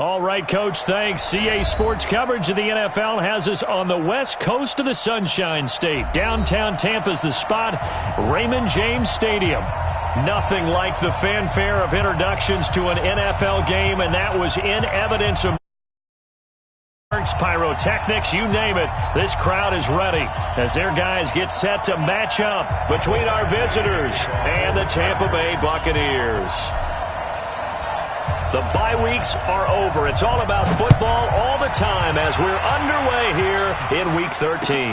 All right, Coach, thanks. CA Sports coverage of the NFL has us on the west coast of the Sunshine State. Downtown Tampa's the spot, Raymond James Stadium. Nothing like the fanfare of introductions to an NFL game, and that was in evidence of pyrotechnics, you name it. This crowd is ready as their guys get set to match up between our visitors and the Tampa Bay Buccaneers. The bye weeks are over. It's all about football all the time as we're underway here in Week 13.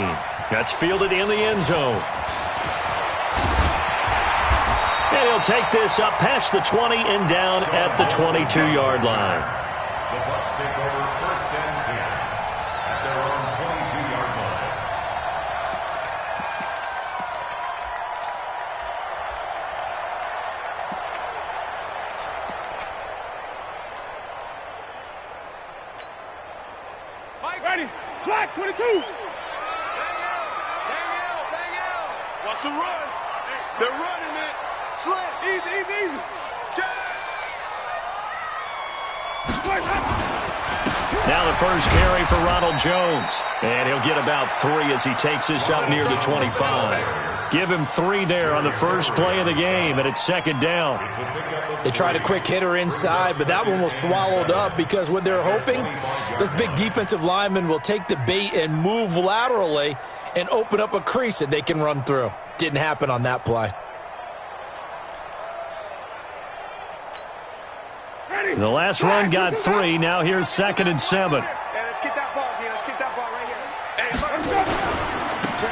That's fielded in the end zone. And he'll take this up past the 20 and down at the 22-yard line. The Bucs take over first and 10 at their own 22-yard line. Mike, ready. Clock, 22. Dang out. Watch the run. They're running it. Slant. Easy. Now the first carry for Ronald Jones. And he'll get about 3 as he takes this up near the 25. Give him 3 there on the first play of the game, and it's second down. They tried a quick hitter inside, but that one was swallowed up because what they're hoping, those big defensive linemen will take the bait and move laterally and open up a crease that they can run through. Didn't happen on that play. The last run got 3. Now here's 2nd and 7. Let's get that ball, Let's get that ball right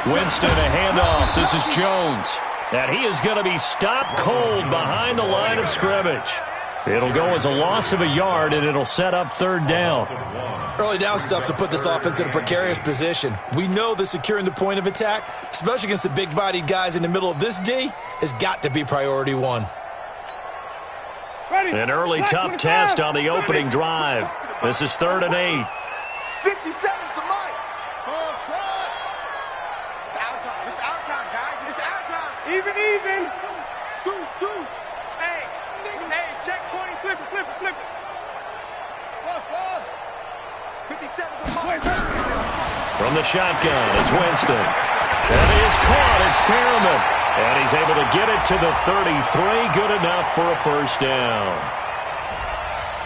here. Winston, a handoff. This is Jones. And he is going to be stopped cold behind the line of scrimmage. It'll go as a loss of a yard, and it'll set up 3rd down. Early down stuff to put this offense in a precarious position. We know that securing the point of attack, especially against the big-bodied guys in the middle of this D, has got to be priority 1. An early tough test on the opening drive. This is 3rd and 8. 57 to Mike. Oh, try. It's our time. It's our time, guys. It's our time. Even. Deuce. Hey, check 20. Flip it. Pause. 57 to Mike. From the shotgun, it's Winston. And he is caught. It's Perriman. And he's able to get it to the 33. Good enough for a first down.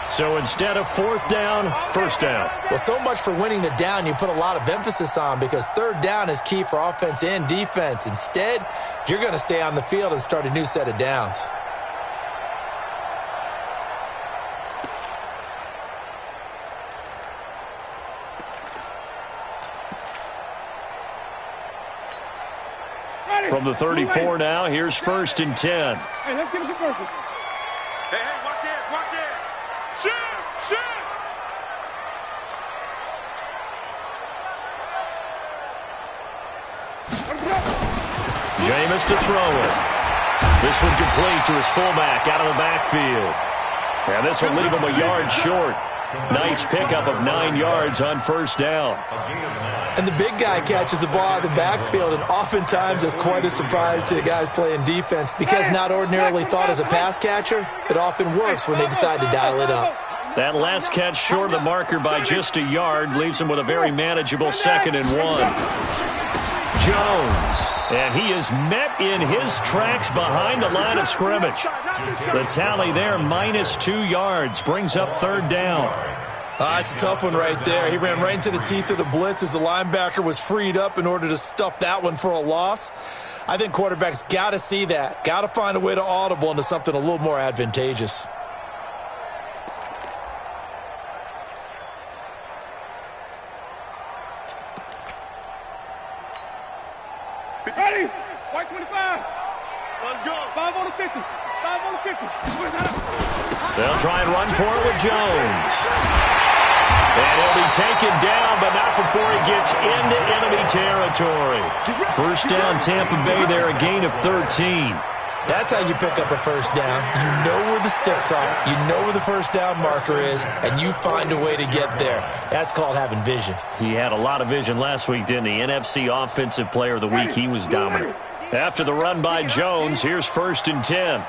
So instead of 4th down, 1st down. Well, so much for winning the down you put a lot of emphasis on because 3rd down is key for offense and defense. Instead, you're going to stay on the field and start a new set of downs. From the 34 now, here's 1st and 10. Hey, let's get it to first. Hey, watch it. Shoot. Jameis to throw it. This one complete to his fullback out of the backfield. And this will leave him a yard short. Nice pickup of 9 yards on 1st down. And the big guy catches the ball out of the backfield, and oftentimes it's quite a surprise to the guys playing defense because not ordinarily thought as a pass catcher, it often works when they decide to dial it up. That last catch short of the marker by just a yard leaves him with a very manageable 2nd and 1. Jones, and he is met in his tracks behind the line of scrimmage. The tally there, -2 yards, brings up 3rd down. It's a tough one right there. He ran right into the teeth of the blitz as the linebacker was freed up in order to stuff that one for a loss. I think quarterbacks got to see that. Got to find a way to audible into something a little more advantageous. Ready? White 25. Let's go. 5 on the 50. 5 on the 50. They'll try and run for it with Jones. And he'll be taken down, but not before he gets into enemy territory. 1st down, Tampa Bay there, a gain of 13. That's how you pick up a 1st down. You know where the sticks are. You know where the 1st down marker is, and you find a way to get there. That's called having vision. He had a lot of vision last week, didn't he? NFC Offensive Player of the Week. He was dominant. After the run by Jones, here's 1st and 10.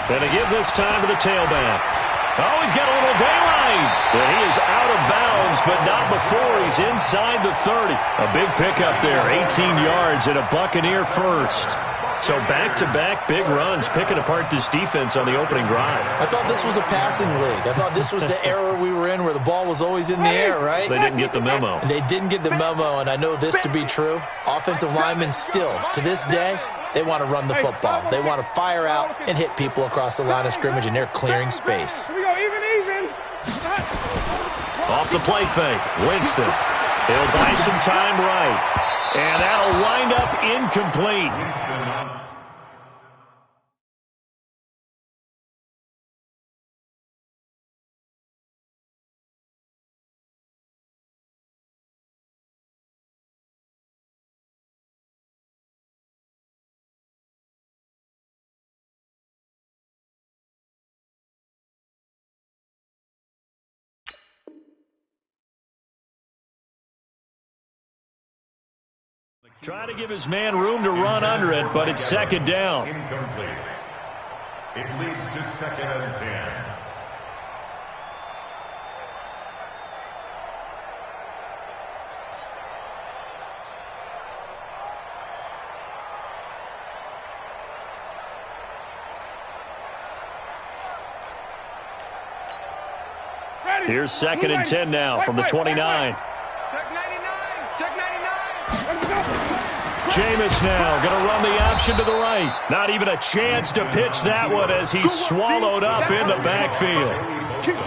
Going to give this time to the tailback. Oh, he's got a little daylight. And he is out of bounds, but not before he's inside the 30. A big pickup there, 18 yards and a Buccaneer first. So back-to-back big runs, picking apart this defense on the opening drive. I thought this was a passing league. I thought this was the era we were in where the ball was always in the air, right? They didn't get the memo. And they didn't get the memo, and I know this to be true. Offensive linemen still, to this day, they want to run the football. They want to fire out and hit people across the line of scrimmage, and they're clearing space. Here we go, even. Off the play fake, Winston. He'll buy some time right. And that'll wind up incomplete. Trying to give his man room to run under it, but it's second down. Incomplete. It leads to 2nd and 10. Here's 2nd and 10 now from the 29. Check 99. Check 99. Jameis now going to run the option to the right. Not even a chance to pitch that one as he's swallowed up in the backfield.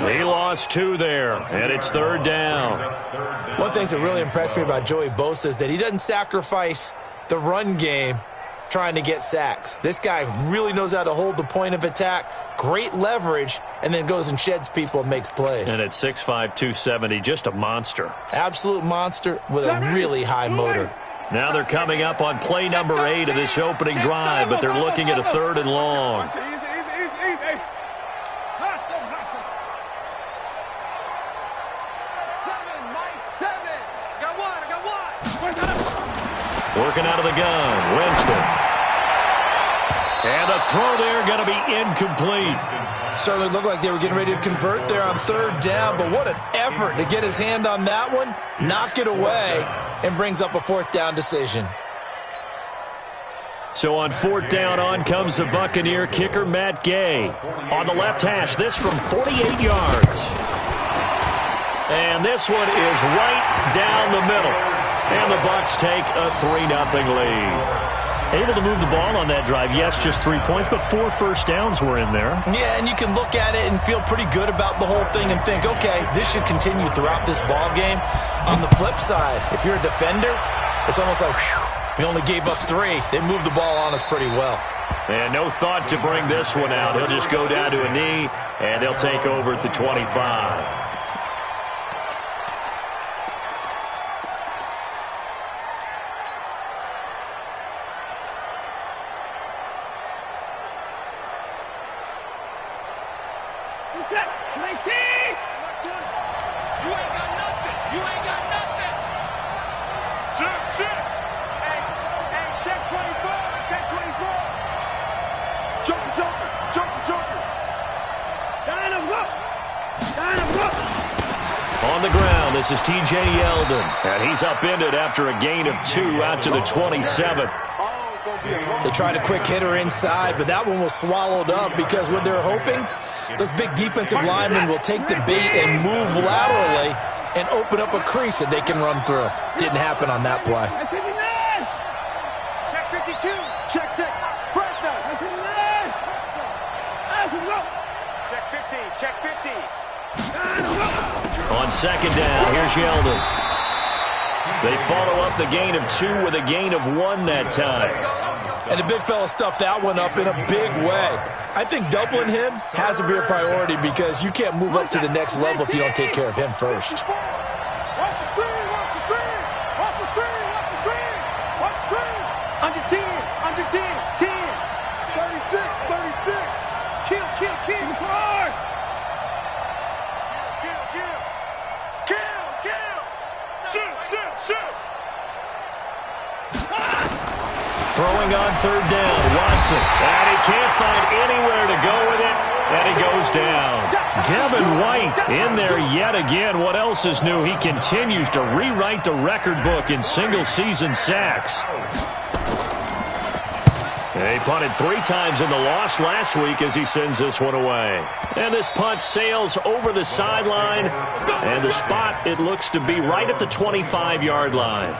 He lost 2 there, and it's 3rd down. One thing that really impressed me about Joey Bosa is that he doesn't sacrifice the run game trying to get sacks. This guy really knows how to hold the point of attack, great leverage, and then goes and sheds people and makes plays. And at 6'5", 270, just a monster. Absolute monster with a really high motor. Now they're coming up on play number 8 of this opening drive, but they're looking at a 3rd and long. Easy. Hustle. 7, Mike, 7. I got one. Working out of the gun, Winston. And the throw there going to be incomplete. Certainly looked like they were getting ready to convert there on 3rd down, but what an effort to get his hand on that one, knock it away, and brings up a 4th down decision. So on 4th down, on comes the Buccaneer kicker, Matt Gay. On the left hash, this from 48 yards. And this one is right down the middle. And the Bucs take a 3-0 lead. Able to move the ball on that drive. Yes, just 3 points, but 4 first downs were in there. Yeah, and you can look at it and feel pretty good about the whole thing and think, okay, this should continue throughout this ball game. On the flip side, if you're a defender, it's almost like, whew, we only gave up 3. They moved the ball on us pretty well. And no thought to bring this one out. He'll just go down to a knee, and they'll take over at the 25. On the ground, this is T.J. Yeldon, and he's upended after a gain of 2 out to the 27. They tried a quick hitter inside, but that one was swallowed up because what they're hoping, those big defensive linemen will take the bait and move laterally and open up a crease that they can run through. Didn't happen on that play. Check 52. Check. First down. Check 50. Check 50. On 2nd down, here's Yeldon. They follow up the gain of 2 with a gain of 1 that time. And the big fella stuffed that one up in a big way. I think doubling him has to be a priority because you can't move up to the next level if you don't take care of him first. Watch the screen. Watch the screen. Under 10. 10. 36. Kill. Hard. Kill. Shoot. Throwing on 3rd down, Watson. And he can't find anywhere to go with it, and he goes down. Devin White in there yet again. What else is new? He continues to rewrite the record book in single-season sacks. He punted 3 times in the loss last week as he sends this one away. And this punt sails over the sideline. And the spot, it looks to be right at the 25-yard line.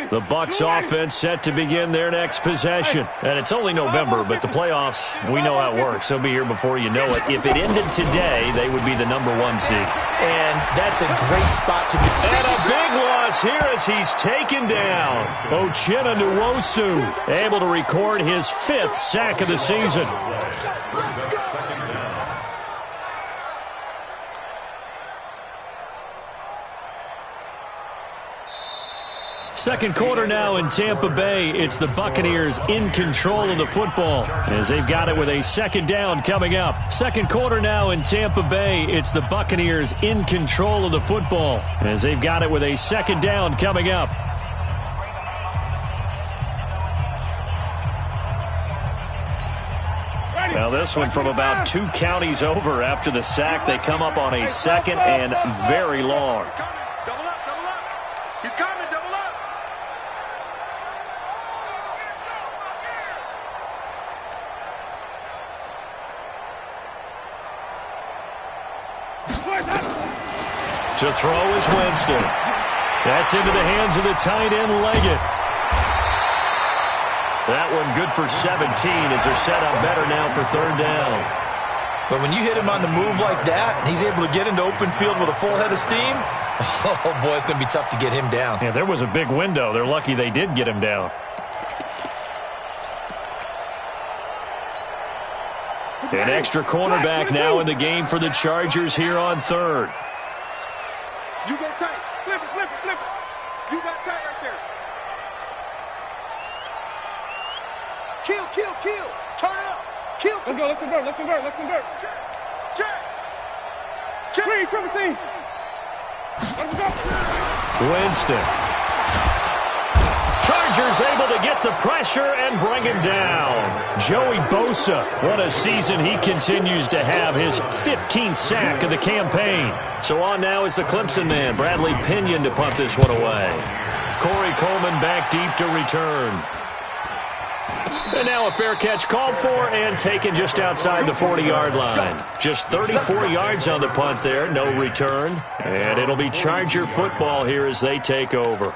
The Bucs offense set to begin their next possession. And it's only November, but the playoffs, we know how it works. They'll be here before you know it. If it ended today, they would be the #1 seed. And that's a great spot to be. And a big loss here as he's taken down. Uchenna Nwosu able to record his 5th sack of the season. Second quarter now in Tampa Bay. It's the Buccaneers in control of the football as they've got it with a second down coming up. Second quarter now in Tampa Bay. It's the Buccaneers in control of the football as they've got it with a second down coming up. Now this one from about 2 counties over after the sack. They come up on a second and very long. To throw is Winston. That's into the hands of the tight end, Leggett. That one good for 17 as they're set up better now for 3rd down. But when you hit him on the move like that, and he's able to get into open field with a full head of steam, oh, boy, it's going to be tough to get him down. Yeah, there was a big window. They're lucky they did get him down. An extra cornerback now in the game for the Chargers here on 3rd. You go tight. Flip it, flip it, flip it. You got tight right there. Kill, kill, kill. Turn it up. Kill, kill. Let's convert, let's convert, let's convert. Check. Check. Check. Triple team. Let's go. Winston. Chargers able to get the pressure and bring him down. Joey Bosa, what a season he continues to have, his 15th sack of the campaign. So on now is the Clemson man, Bradley Pinion, to punt this one away. Corey Coleman back deep to return. And now a fair catch called for and taken just outside the 40-yard line. Just 34 yards on the punt there, no return. And it'll be Charger football here as they take over.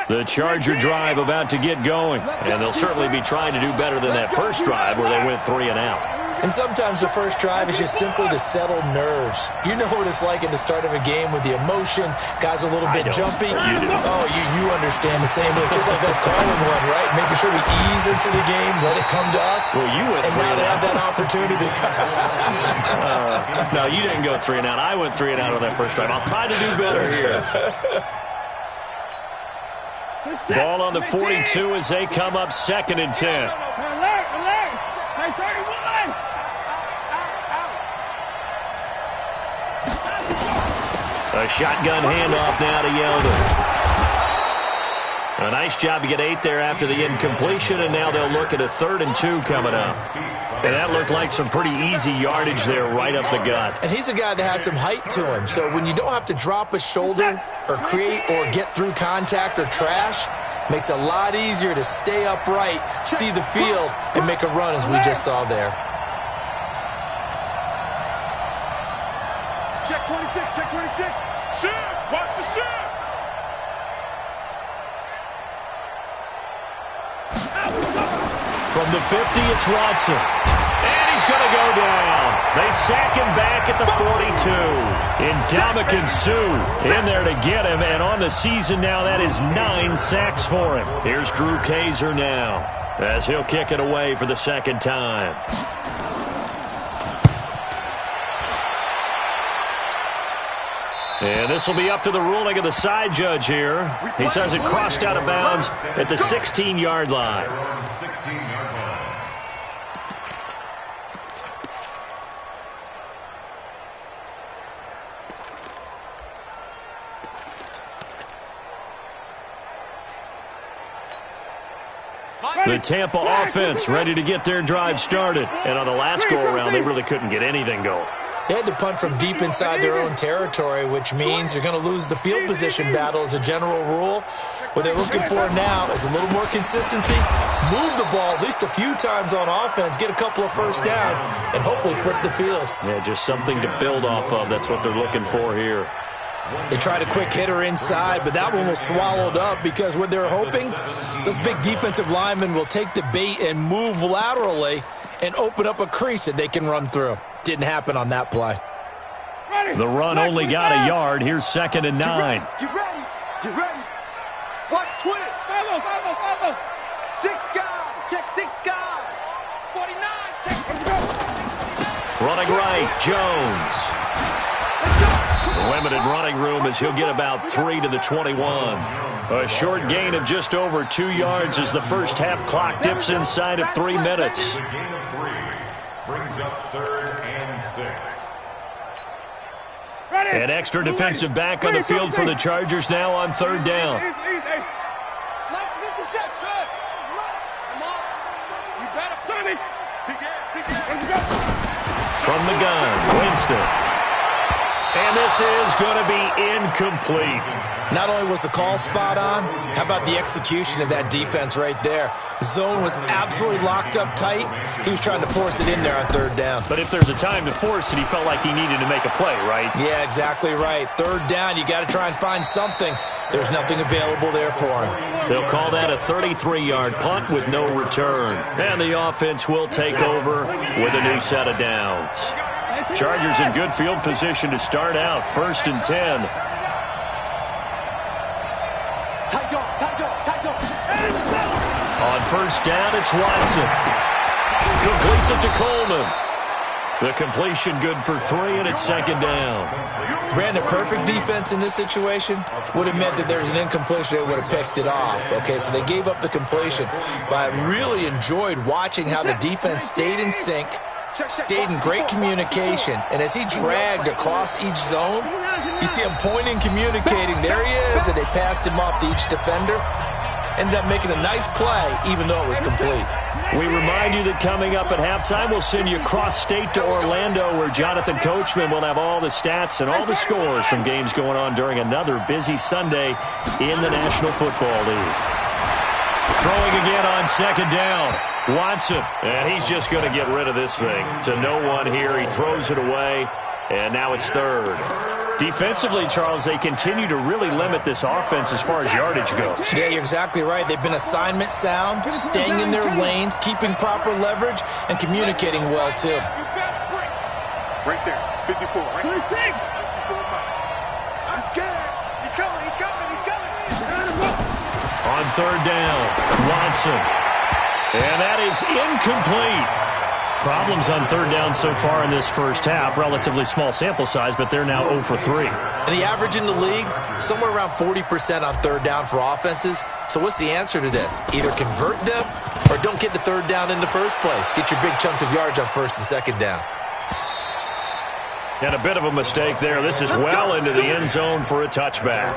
The Charger drive about to get going, and they'll certainly be trying to do better than that first drive where they went 3 and out. And sometimes the first drive is just simply to settle nerves. You know what it's like at the start of a game with the emotion, guys a little bit jumpy. You do. Oh, you understand the same way. It's just like us calling one, right? Making sure we ease into the game, let it come to us. Well, you went and 3 now and they out. have that opportunity. No, you didn't go 3 and out. I went 3 and out on that first drive. I'll try to do better here. Ball on the 42 as they come up 2nd and 10. A shotgun handoff now to Yeldon. A nice job to get 8 there after the incompletion, and now they'll look at a 3rd and 2 coming up. And that looked like some pretty easy yardage there right up the gut. And he's a guy that has some height to him, so when you don't have to drop a shoulder or create or get through contact or trash, makes it a lot easier to stay upright, see the field, and make a run as we just saw there. Check 26, check 26. Shoot! Watch the shoot! From the 50, it's Watson. And he's going to go down. They sack him back at the 42. Ndamukong Suh in there to get him. And on the season now, that is 9 sacks for him. Here's Drew Kaiser now as he'll kick it away for the 2nd time. And this will be up to the ruling of the side judge here. He says it crossed out of bounds at the 16-yard line. The Tampa offense ready to get their drive started. And on the last go-around, they really couldn't get anything going. They had to punt from deep inside their own territory, which means you're going to lose the field position battle as a general rule. What they're looking for now is a little more consistency, move the ball at least a few times on offense, get a couple of first downs, and hopefully flip the field. Yeah, just something to build off of. That's what they're looking for here. They tried a quick hitter inside, but that one was swallowed up because what they're hoping, those big defensive linemen will take the bait and move laterally and open up a crease that they can run through. Didn't happen on that play. The run only got a yard. Here's 2nd and 9. Get ready. Get ready. Watch twist. Follow. 6 guys. Check 6 guys. 49. Check. Running right, Jones. Limited running room as he'll get about 3 to the 21. A short gain of just over 2 yards as the first half clock dips inside of 3 minutes. Brings up 3rd and 6. An extra defensive back on the field for the Chargers now on 3rd down. Nice interception. Come on. You better play me. From the gun, Winston. And this is going to be incomplete. Not only was the call spot on, how about the execution of that defense right there? The zone was absolutely locked up tight. He was trying to force it in there on 3rd down. But if there's a time to force it, he felt like he needed to make a play, right? Yeah, exactly right. 3rd down, you got to try and find something. There's nothing available there for him. They'll call that a 33-yard punt with no return. And the offense will take over with a new set of downs. Chargers in good field position to start out. 1st and 10. On 1st down, it's Watson. Completes it to Coleman. The completion good for 3, and it's 2nd down. Ran a perfect defense in this situation. Would have meant that there's an incompletion. They would have picked it off. Okay, so they gave up the completion. But I really enjoyed watching how the defense stayed in sync, stayed in great communication, and as he dragged across each zone, you see him pointing, communicating. There he is, and they passed him off to each defender. Ended up making a nice play, even though it was complete. We remind you that coming up at halftime, we'll send you cross-state to Orlando, where Jonathan Coachman will have all the stats and all the scores from games going on during another busy Sunday in the National Football League. Throwing again on 2nd down. Watson, and he's just going to get rid of this thing to no one here. He throws it away, and now it's 3rd. Defensively, Charles, they continue to really limit this offense as far as yardage goes. Yeah, you're exactly right. They've been assignment sound, staying in their lanes, keeping proper leverage, and communicating well, too. Right there, 54. Right there. I'm scared. He's coming. On 3rd down, Watson. And that is incomplete. Problems on 3rd down so far in this first half. Relatively small sample size, but they're now 0 for 3. And the average in the league, somewhere around 40% on 3rd down for offenses. So what's the answer to this? Either convert them or don't get the 3rd down in the first place. Get your big chunks of yards on 1st and 2nd down. And a bit of a mistake there. This is well into the end zone for a touchback.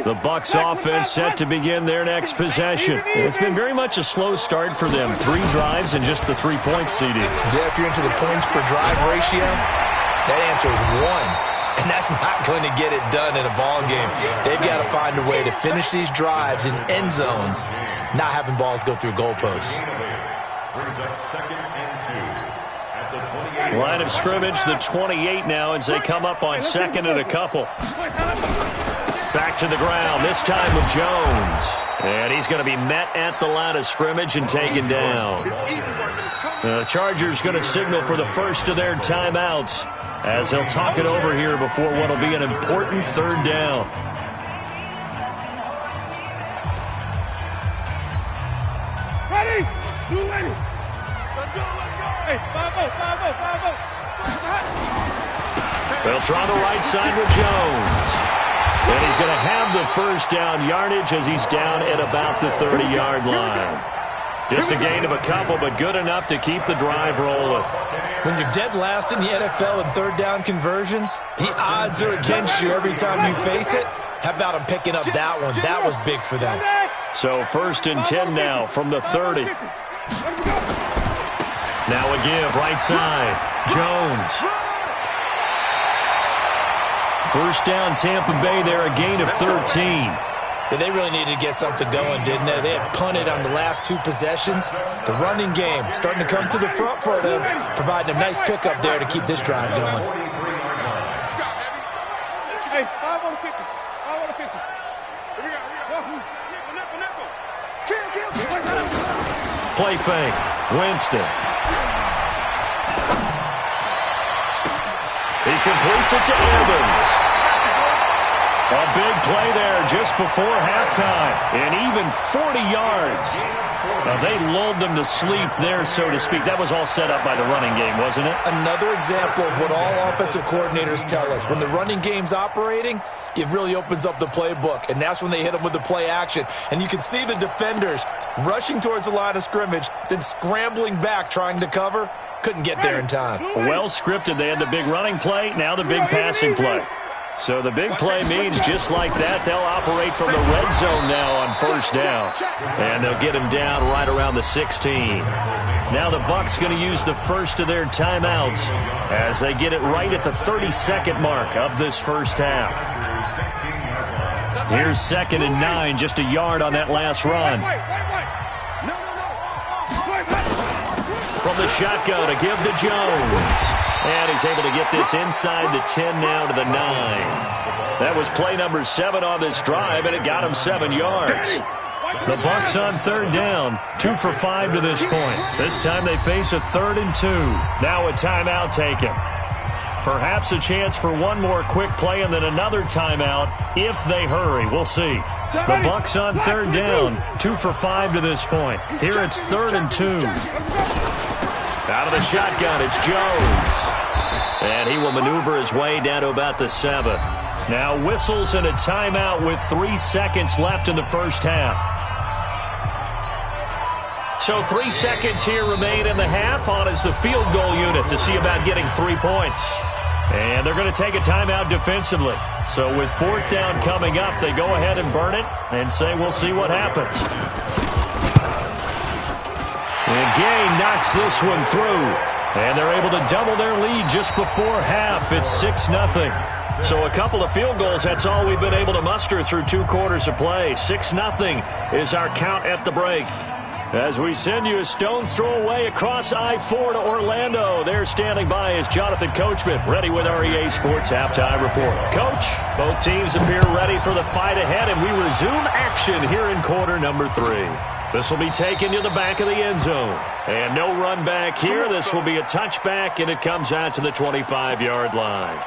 The Bucs offense set to begin their next possession. It's been very much a slow start for them. 3 drives and just the 3 points, CD. Yeah, if you're into the points per drive ratio, that answer is 1. And that's not going to get it done in a ball game. They've got to find a way to finish these drives in end zones, not having balls go through goalposts. Brings up 2nd and 2 at the 28. Line of scrimmage, the 28 now as they come up on 2nd and a couple. Back to the ground, this time with Jones. And he's going to be met at the line of scrimmage and taken down. The Chargers going to signal for the first of their timeouts as they'll talk it over here before what will be an important 3rd down. Ready? You ready? Let's go. Hey, 5-0. They'll try the right side with Jones. And he's going to have the first down yardage as he's down at about the 30-yard line. Just a gain of a couple, but good enough to keep the drive rolling. When you're dead last in the NFL in third down conversions, the odds are against you every time you face it. How about them picking up that one? That was big for them. So 1st and 10 now from the 30. Now a give, right side. Jones. 1st down, Tampa Bay there, a gain of 13. Yeah, they really needed to get something going, didn't they? They had punted on the last 2 possessions. The running game starting to come to the front for them, providing a nice pickup there to keep this drive going. Hey, 5 on the 50. 5 on the 50. Here we go. Nickel. Kill. Play fake. Winston. He completes it to Evans. A big play there just before halftime. And even 40 yards. They lulled them to sleep there, so to speak. That was all set up by the running game, wasn't it? Another example of what all offensive coordinators tell us. When the running game's operating, it really opens up the playbook. And that's when they hit them with the play action. And you can see the defenders rushing towards the line of scrimmage, then scrambling back trying to cover. Couldn't get there in time. Well scripted. They had the big running play, now the big passing play. So the big play means just like that, they'll operate from the red zone now on 1st down. And they'll get him down right around the 16. Now the Bucs going to use the first of their timeouts as they get it right at the 32nd mark of this first half. Here's 2nd and 9, just a yard on that last run. From the shotgun, a give to Jones. And he's able to get this inside the 10 now to the 9. That was play number 7 on this drive, and it got him 7 yards. The Bucs on 3rd down, 2 for 5 to this point. This time they face a 3rd and 2. Now a timeout taken. Perhaps a chance for one more quick play and then another timeout if they hurry. We'll see. The Bucs on 3rd down, 2 for 5 to this point. Here it's 3rd and 2. Out of the shotgun, it's Jones. And he will maneuver his way down to about the 7. Now whistles and a timeout with 3 seconds left in the first half. So 3 seconds here remain in the half. On is the field goal unit to see about getting 3 points. And they're going to take a timeout defensively. So with 4th down coming up, they go ahead and burn it and say we'll see what happens. And Gay knocks this one through. And they're able to double their lead just before half. It's 6-0. So a couple of field goals, that's all we've been able to muster through 2 quarters of play. 6-0 is our count at the break. As we send you a stone's throw away across I-4 to Orlando. There standing by is Jonathan Coachman, ready with our EA Sports Halftime Report. Coach, both teams appear ready for the fight ahead, and we resume action here in quarter number 3. This will be taken to the back of the end zone. And no run back here. This will be a touchback, and it comes out to the 25-yard line.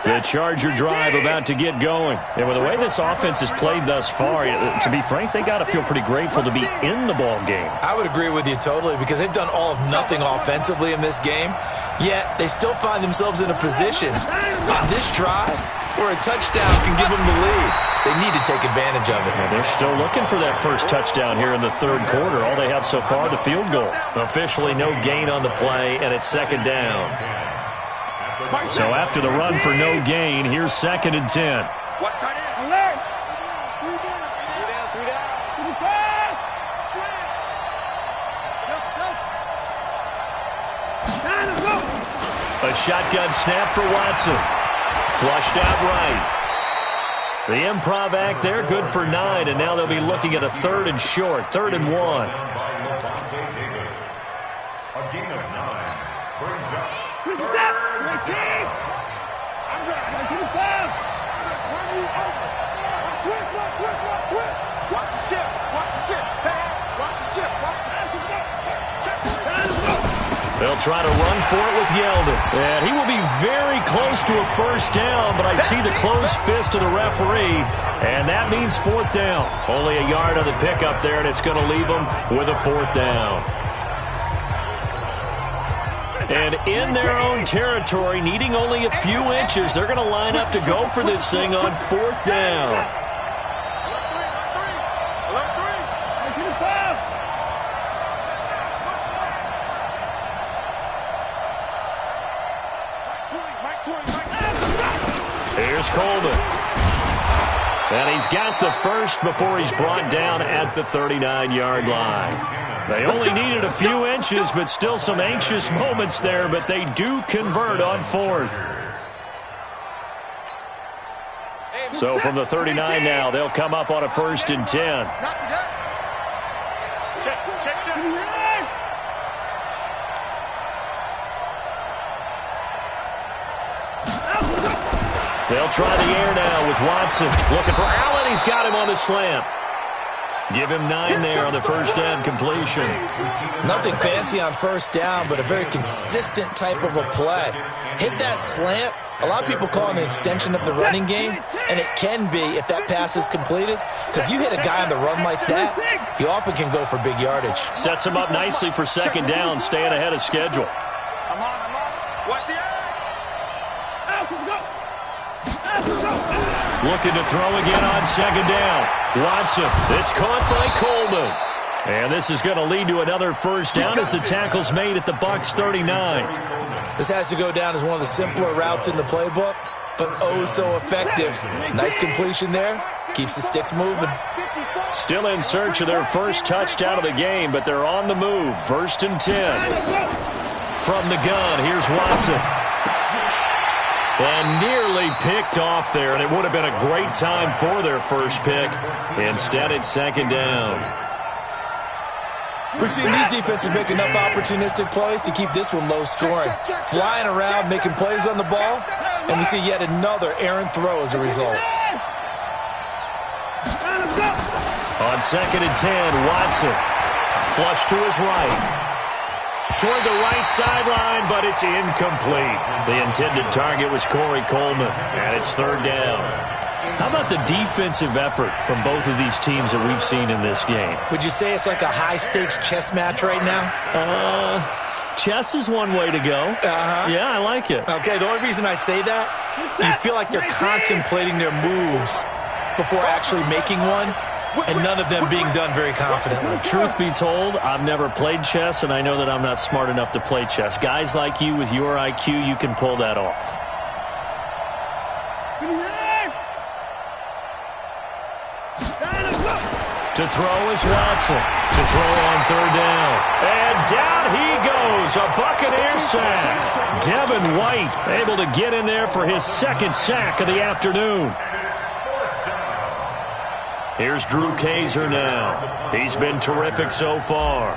The Charger drive about to get going. And with the way this offense has played thus far, to be frank, they got to feel pretty grateful to be in the ball game. I would agree with you totally because they've done all of nothing offensively in this game, yet they still find themselves in a position on this drive where a touchdown can give them the lead. They need to take advantage of it. And they're still looking for that first touchdown here in the 3rd quarter. All they have so far, the field goal. Officially no gain on the play, and it's 2nd down. So after the run for no gain, here's 2nd and 10. What tight end? A shotgun snap for Watson. Flushed out right. The improv act there, good for 9, and now they'll be looking at a 3rd and short, 3rd and 1. A gain of 9 brings up. Watch the ship. Hey, watch the ship. They'll try to run for it with Yeldon. And he will be very close to a first down, but I see the closed fist of the referee, and that means 4th down. Only a yard on the pickup there, and it's going to leave them with a 4th down. And in their own territory, needing only a few inches, they're going to line up to go for this thing on 4th down. Here's Coleman. And he's got the first before he's brought down at the 39-yard line. They only needed a few inches, but still some anxious moments there, but they do convert on 4th. So from the 39 now, they'll come up on a 1st and 10. They'll try the air now with Watson. Looking for Allen. He's got him on the slant. Give him 9 there on the first down completion. Nothing fancy on 1st down, but a very consistent type of a play. Hit that slant. A lot of people call it an extension of the running game, and it can be if that pass is completed, because you hit a guy on the run like that, he often can go for big yardage. Sets him up nicely for 2nd down, staying ahead of schedule. I'm on. Watch the eye. Looking to throw again on 2nd down. Watson, it's caught by Coleman. And this is going to lead to another 1st down as the tackle's made at the Bucs 39. This has to go down as one of the simpler routes in the playbook, but oh so effective. Nice completion there. Keeps the sticks moving. Still in search of their first touchdown of the game, but they're on the move. 1st and 10. From the gun, here's Watson. And nearly picked off there, and it would have been a great time for their first pick. Instead, it's 2nd down. We've seen these defenses make enough opportunistic plays to keep this one low scoring. Flying around, making plays on the ball, and we see yet another errant throw as a result. On 2nd and 10, Watson. Flush to his right. Toward the right sideline, but it's incomplete. The intended target was Corey Coleman, and it's 3rd down. How about the defensive effort from both of these teams that we've seen in this game? Would you say it's like a high-stakes chess match right now? Chess is one way to go. Yeah, I like it. Okay, the only reason I say that, you feel like they're contemplating their moves before actually making one, and none of them being done very confidently. Truth be told, I've never played chess, and I know that I'm not smart enough to play chess. Guys like you with your IQ, you can pull that off. To throw is Watson. To throw on 3rd down. And down he goes. A Buccaneer sack. Devin White able to get in there for his 2nd sack of the afternoon. Here's Drew Kaiser now. He's been terrific so far.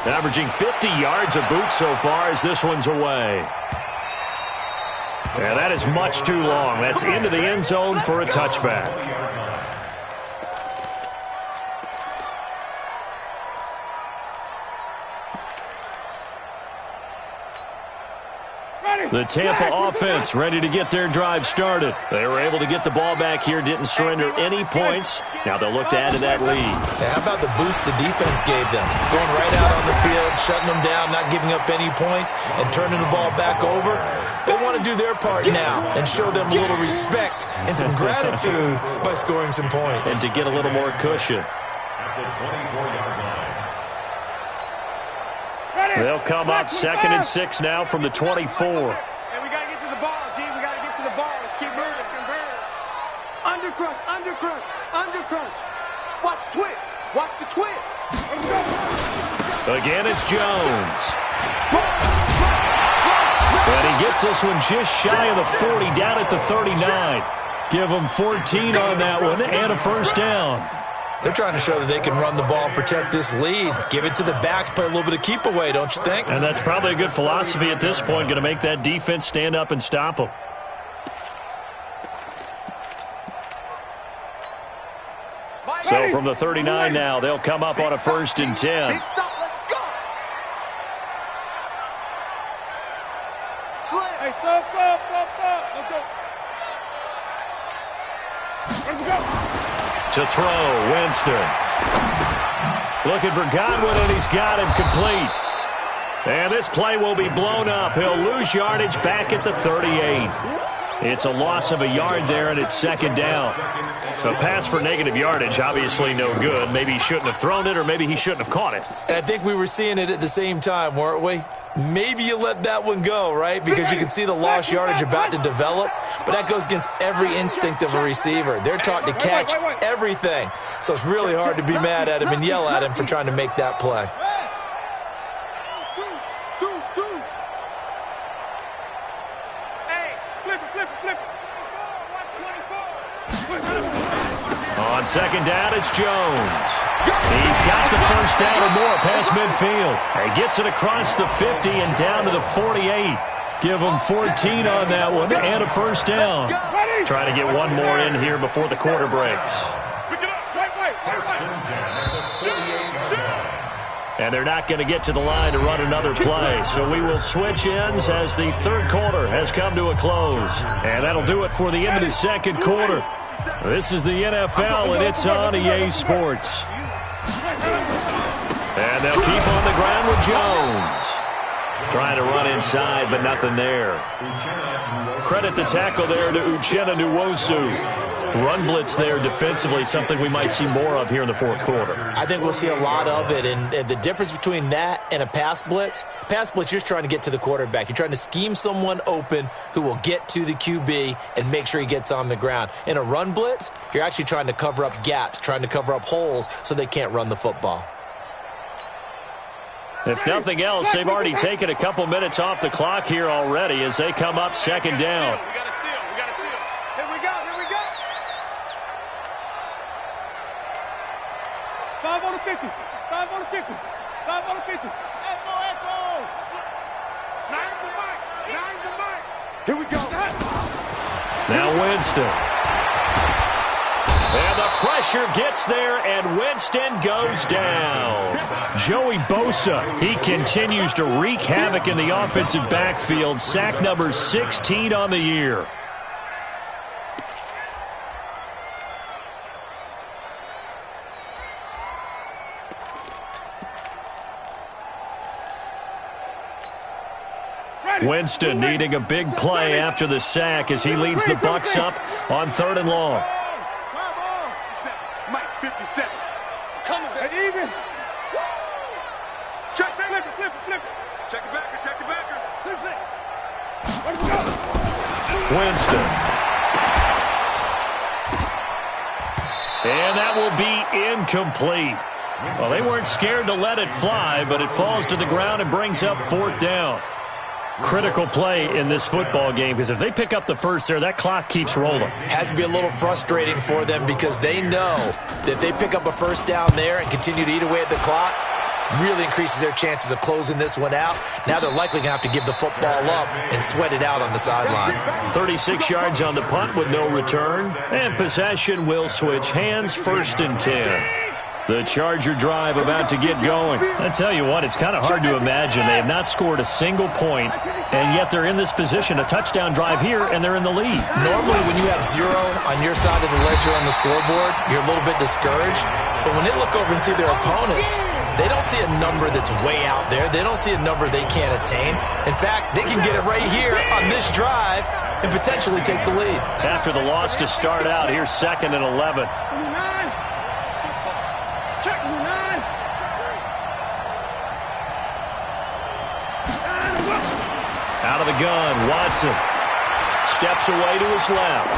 Averaging 50 yards a boot so far as this one's away. And that is much too long. That's into the end zone for a touchback. The Tampa offense ready to get their drive started. They were able to get the ball back here, didn't surrender any points. Now they'll look to add to that lead. Yeah, how about the boost the defense gave them? Going right out on the field, shutting them down, not giving up any points, and turning the ball back over. They want to do their part now and show them a little respect and some gratitude by scoring some points. And to get a little more cushion. At the 24-yard line. They'll come up 2nd and 6 now from the 24. And we got to get to the ball, D. We got to get to the ball. Let's keep moving. Undercrunch, undercrunch, undercrunch. Watch twist. Watch the twist. Again, it's Jones. And he gets this one just shy of the 40, down at the 39. Give them 14 on that one and a 1st down. They're trying to show that they can run the ball and protect this lead. Give it to the backs, play a little bit of keep away, don't you think? And that's probably a good philosophy at this point, going to make that defense stand up and stop them. So from the 39 now, they'll come up on a 1st and 10. Big stop, let's go. Slam. Hey, stop. Let's go. To throw, Winston. Looking for Godwin, and he's got him complete. And this play will be blown up. He'll lose yardage back at the 38. It's a loss of a yard there, and it's second down. A pass for negative yardage, obviously no good. Maybe he shouldn't have thrown it, or maybe he shouldn't have caught it. And I think we were seeing it at the same time, weren't we? Maybe you let that one go, right? Because you can see the lost yardage about to develop, but that goes against every instinct of a receiver. They're taught to catch everything. So it's really hard to be mad at him and yell at him for trying to make that play. On second down, it's Jones. He's got the first down or more past midfield. And gets it across the 50 and down to the 48. Give him 14 on that one and a first down. Trying to get one more in here before the quarter breaks. And they're not going to get to the line to run another play. So we will switch ends as the third quarter has come to a close. And that'll do it for the end of the second quarter. This is the NFL, and it's on EA Sports. And they'll keep on the ground with Jones. Trying to run inside, but nothing there. Credit the tackle there to Uchenna Nwosu. Run blitz there defensively, something we might see more of here in the fourth quarter. I think we'll see a lot of it, and the difference between that and a pass blitz, you're just trying to get to the quarterback. You're trying to scheme someone open who will get to the QB and make sure he gets on the ground. In a run blitz, you're actually trying to cover up gaps, trying to cover up holes so they can't run the football. If nothing else, they've already taken a couple minutes off the clock here already as they come up second down. Here we go. Now Winston. And the pressure gets there, and Winston goes down. Joey Bosa, he continues to wreak havoc in the offensive backfield. Sack number 16 on the year. Winston needing a big play after the sack as he leads the Bucs up on 3rd and long. Mike, 50 seconds. Coming back. Even. Check, flip it. Check the backer. 2 seconds. Where do we go? Winston. And that will be incomplete. Well, they weren't scared to let it fly, but it falls to the ground and brings up 4th down. Critical play in this football game, because if they pick up the first there, that clock keeps rolling. Has to be a little frustrating for them because they know that if they pick up a first down there and continue to eat away at the clock, really increases their chances of closing this one out. Now they're likely going to have to give the football up and sweat it out on the sideline. 36 yards on the punt with no return, and possession will switch hands, 1st and 10. The Charger drive about to get going. I tell you what, it's kind of hard to imagine. They have not scored a single point, and yet they're in this position. A touchdown drive here, and they're in the lead. Normally, when you have 0 on your side of the ledger on the scoreboard, you're a little bit discouraged. But when they look over and see their opponents, they don't see a number that's way out there. They don't see a number they can't attain. In fact, they can get it right here on this drive and potentially take the lead. After the loss to start out, here's 2nd and 11. Out of the gun, Watson steps away to his left.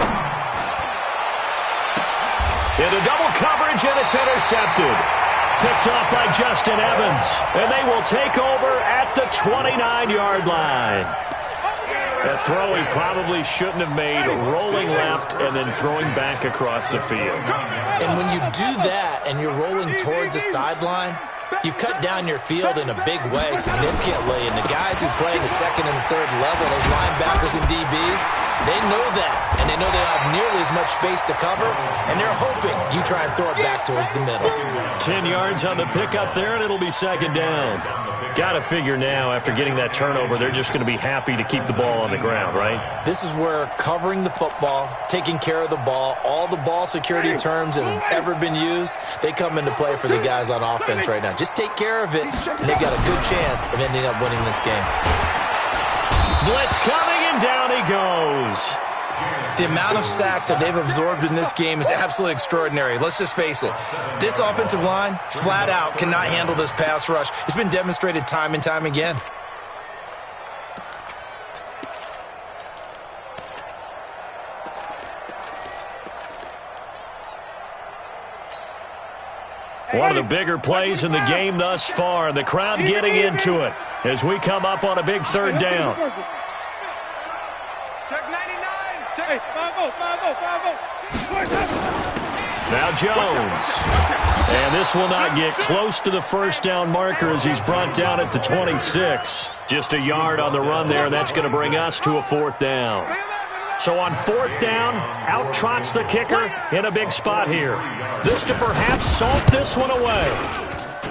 Into double coverage, and it's intercepted. Picked off by Justin Evans, and they will take over at the 29-yard line. A throw he probably shouldn't have made, rolling left and then throwing back across the field. And when you do that and you're rolling towards the sideline, you've cut down your field in a big way significantly. And the guys who play in the 2nd and 3rd level, those linebackers and DBs, they know that. And and they know they don't have nearly as much space to cover, and they're hoping you try and throw it back towards the middle. 10 yards on the pickup there, and it'll be second down. Got to figure now, after getting that turnover, they're just going to be happy to keep the ball on the ground, right? This is where covering the football, taking care of the ball, all the ball security terms that have ever been used, they come into play for the guys on offense right now. Just take care of it, and they've got a good chance of ending up winning this game. Blitz coming, and down he goes. The amount of sacks that they've absorbed in this game is absolutely extraordinary. Let's just face it. This offensive line, flat out, cannot handle this pass rush. It's been demonstrated time and time again. One of the bigger plays in the game thus far, and the crowd getting into it as we come up on a big third down. Check 99. Check 5-0. Now Jones. And this will not get close to the first down marker as he's brought down at the 26. Just a yard on the run there. That's going to bring us to a fourth down. So on fourth down, out trots the kicker in a big spot here. This to perhaps salt this one away.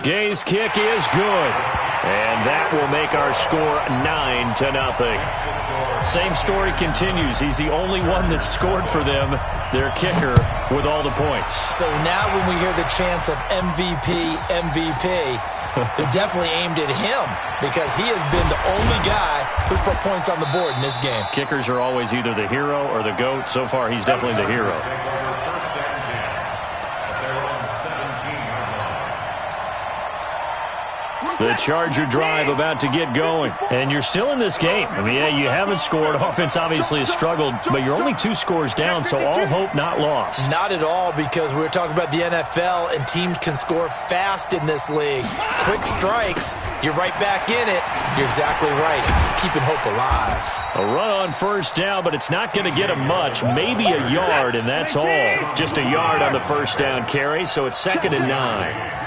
Gay's kick is good. And that will make our score 9-0. Same story continues. He's the only one that scored for them, their kicker, with all the points. So now when we hear the chants of MVP, they're definitely aimed at him because he has been the only guy who's put points on the board in this game. Kickers are always either the hero or the GOAT. So far, he's definitely the hero. The Charger drive about to get going. And you're still in this game. I mean, yeah, you haven't scored. Offense obviously has struggled, but you're only 2 scores down, so all hope not lost. Not at all, because we're talking about the NFL, and teams can score fast in this league. Quick strikes, you're right back in it. You're exactly right. Keeping hope alive. A run on first down, but it's not going to get him much. Maybe a yard, and that's all. Just a yard on the first down carry, so it's 2nd and 9.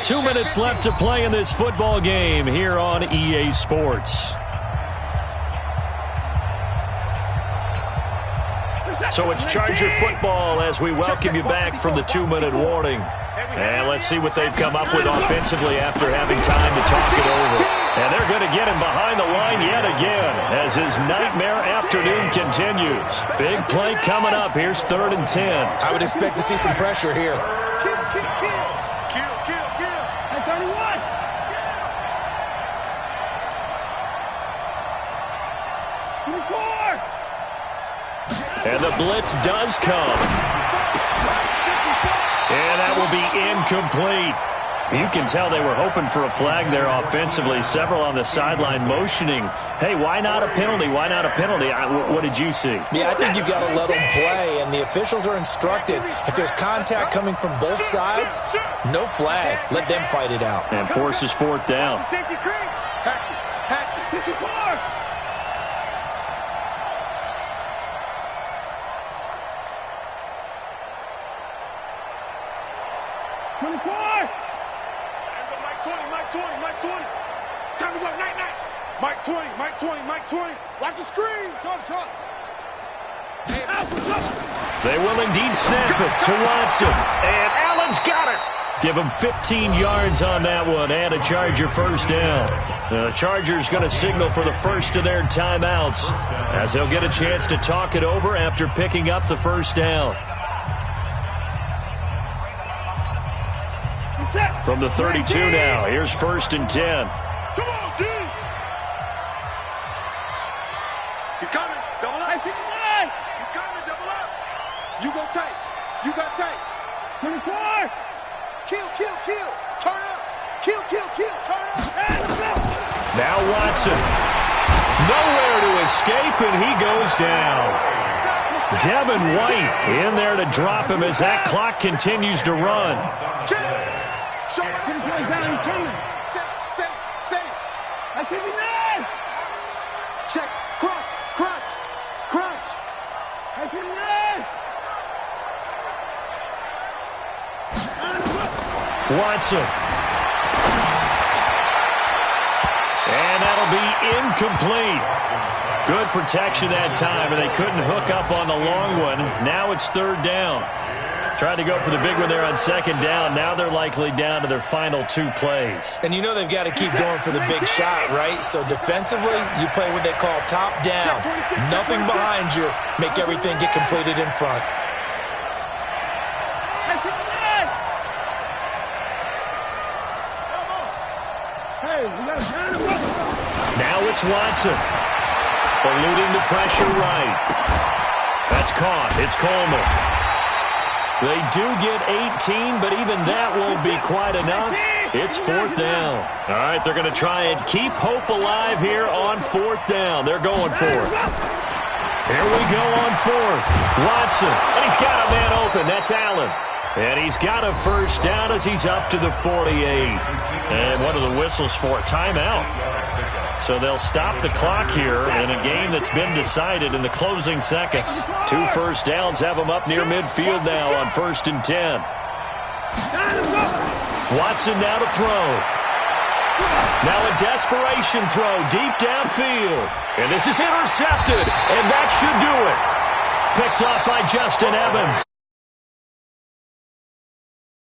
2 minutes left to play in this football game here on EA Sports. So it's Charger football as we welcome you back from the 2-minute warning. And let's see what they've come up with offensively after having time to talk it over. And they're going to get him behind the line yet again as his nightmare afternoon continues. Big play coming up. Here's 3rd and 10. I would expect to see some pressure here. And the blitz does come. And that will be incomplete. You can tell they were hoping for a flag there offensively. Several on the sideline motioning, hey, why not a penalty? Why not a penalty? What did you see? Yeah, I think you've got to let them play, and the officials are instructed. If there's contact coming from both sides, no flag. Let them fight it out. And forces 4th down. Mike 20. Watch the screen. Shot. They will indeed snap it to Watson. And Allen's got it. Give him 15 yards on that one and a Charger first down. The Chargers going to signal for the first of their timeouts as they'll get a chance to talk it over after picking up the first down. From the 32 now, here's 1st and 10. Come on, D. He's coming. Double up. He's coming. Double up. You go tight. You got tight. 24. Kill. Turn up. Kill. Turn up. Now Watson. Nowhere to escape, and he goes down. Devin White in there to drop him as that clock continues to run. Check. Crunch. Watson. And that'll will be incomplete. Good protection that time, and they couldn't hook up on the long one. Now it's third down. Tried to go for the big one there on second down. Now they're likely down to their final 2 plays. And you know they've got to keep going for the big shot, right? So defensively, you play what they call top down. Nothing behind you. Make everything get completed in front. Now it's Watson. Eluding the pressure right. That's caught. It's Coleman. They do get 18, but even that won't be quite enough. It's fourth down. All right, they're going to try and keep hope alive here on fourth down. They're going for it. Here we go on fourth. Watson, and he's got a man open. That's Allen. And he's got a first down as he's up to the 48. And what are the whistles for? Timeout. So they'll stop the clock here in a game that's been decided in the closing seconds. 2 first downs have them up near midfield now on 1st and 10. Watson now to throw. Now a desperation throw deep downfield. And this is intercepted, and that should do it. Picked off by Justin Evans.